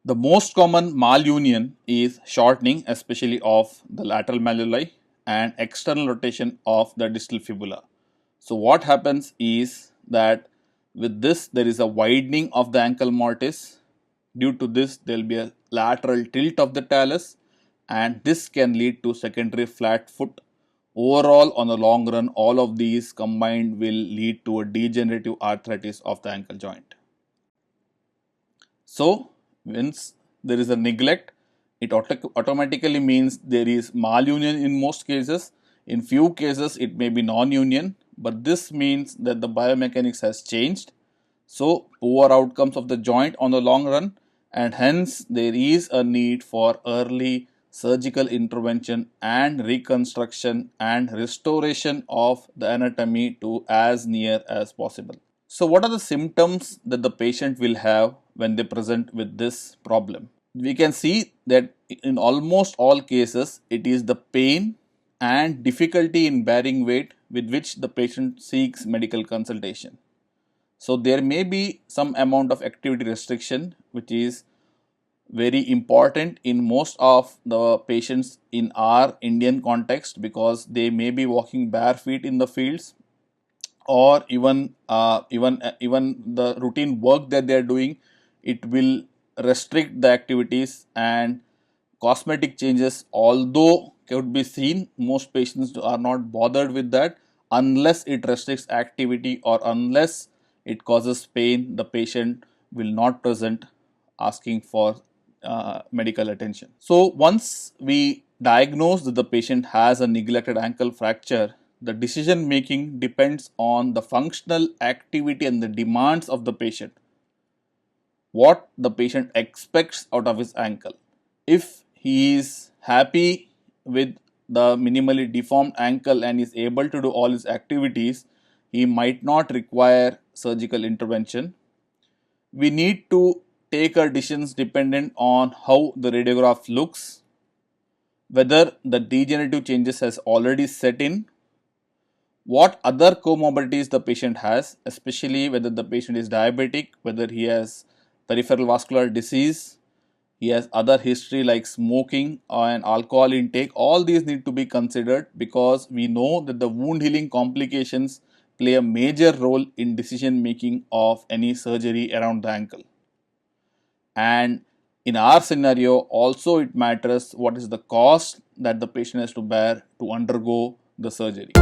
The most common malunion is shortening, especially of the lateral malleoli, and external rotation of the distal fibula. So what happens is that with this there is a widening of the ankle mortise. Due to this there will be a lateral tilt of the talus, and this can lead to secondary flat foot. Overall, on the long run, all of these combined will lead to a degenerative arthritis of the ankle joint. So, once there is a neglect, it automatically means there is malunion in most cases. In few cases, it may be non-union, but this means that the biomechanics has changed. So, poor outcomes of the joint on the long run, and hence there is a need for early surgical intervention and reconstruction and restoration of the anatomy to as near as possible. So, what are the symptoms that the patient will have when they present with this problem? We can see that in almost all cases, it is the pain and difficulty in bearing weight with which the patient seeks medical consultation. So, there may be some amount of activity restriction, which is very important in most of the patients in our Indian context, because they may be walking bare feet in the fields, or even the routine work that they are doing, it will restrict the activities. And cosmetic changes, although could be seen, most patients are not bothered with that unless it restricts activity or unless it causes pain. The patient will not present asking for medical attention. So once we diagnose that the patient has a neglected ankle fracture, the decision making depends on the functional activity and the demands of the patient, what the patient expects out of his ankle. If he is happy with the minimally deformed ankle and is able to do all his activities, he might not require surgical intervention. We need to take our decisions dependent on how the radiograph looks, whether the degenerative changes has already set in, what other comorbidities the patient has, especially whether the patient is diabetic, whether he has peripheral vascular disease, he has other history like smoking and alcohol intake. All these need to be considered, because we know that the wound healing complications play a major role in decision making of any surgery around the ankle. And in our scenario also it matters what is the cost that the patient has to bear to undergo the surgery.